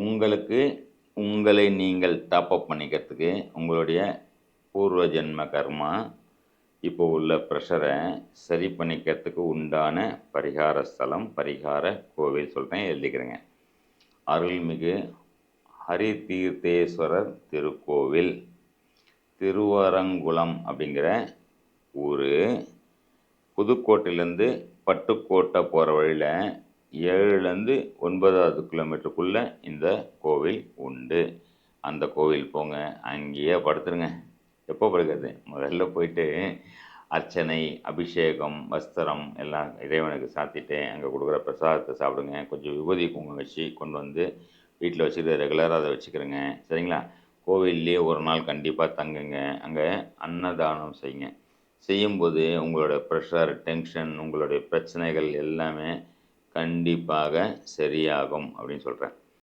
உங்களுக்கு உங்களை நீங்கள் டாப்அப் பண்ணிக்கிறதுக்கு உங்களுடைய பூர்வ ஜென்ம கர்மா இப்போ உள்ள ப்ரெஷரை சரி பண்ணிக்கிறதுக்கு உண்டான பரிகார ஸ்தலம், பரிகார கோவில் சொல்கிறேன், எழுதிக்கிறேங்க. அருள்மிகு ஹரிதீர்த்தேஸ்வரர் திருக்கோவில், திருவரங்குளம் அப்படிங்கிற ஊர். புதுக்கோட்டையிலேருந்து பட்டுக்கோட்டை போகிற வழியில் 7லேருந்து 9வது கிலோமீட்டருக்குள்ளே இந்த கோவில் உண்டு. அந்த கோவில் போங்க, அங்கேயே படுத்துருங்க. எப்போ படுக்கிறது? முதல்ல போயிட்டு அர்ச்சனை, அபிஷேகம், வஸ்திரம் எல்லாம் இறைவனுக்கு சாத்திட்டு அங்கே கொடுக்குற பிரசாதத்தை சாப்பிடுங்க. கொஞ்சம் விபூதி குங்குமம் வச்சு கொண்டு வந்து வீட்டில் வச்சுட்டு ரெகுலராக அதை வச்சுக்கிறேங்க, சரிங்களா? கோவில்லையே ஒரு நாள் கண்டிப்பாக தங்குங்க. அங்கே அன்னதானம் செய்யுங்க. செய்யும்போது உங்களோட ப்ரெஷர், டென்ஷன், உங்களுடைய பிரச்சனைகள் எல்லாமே கண்டிப்பாக சரியாகும் அப்படின்னு சொல்கிறேன்.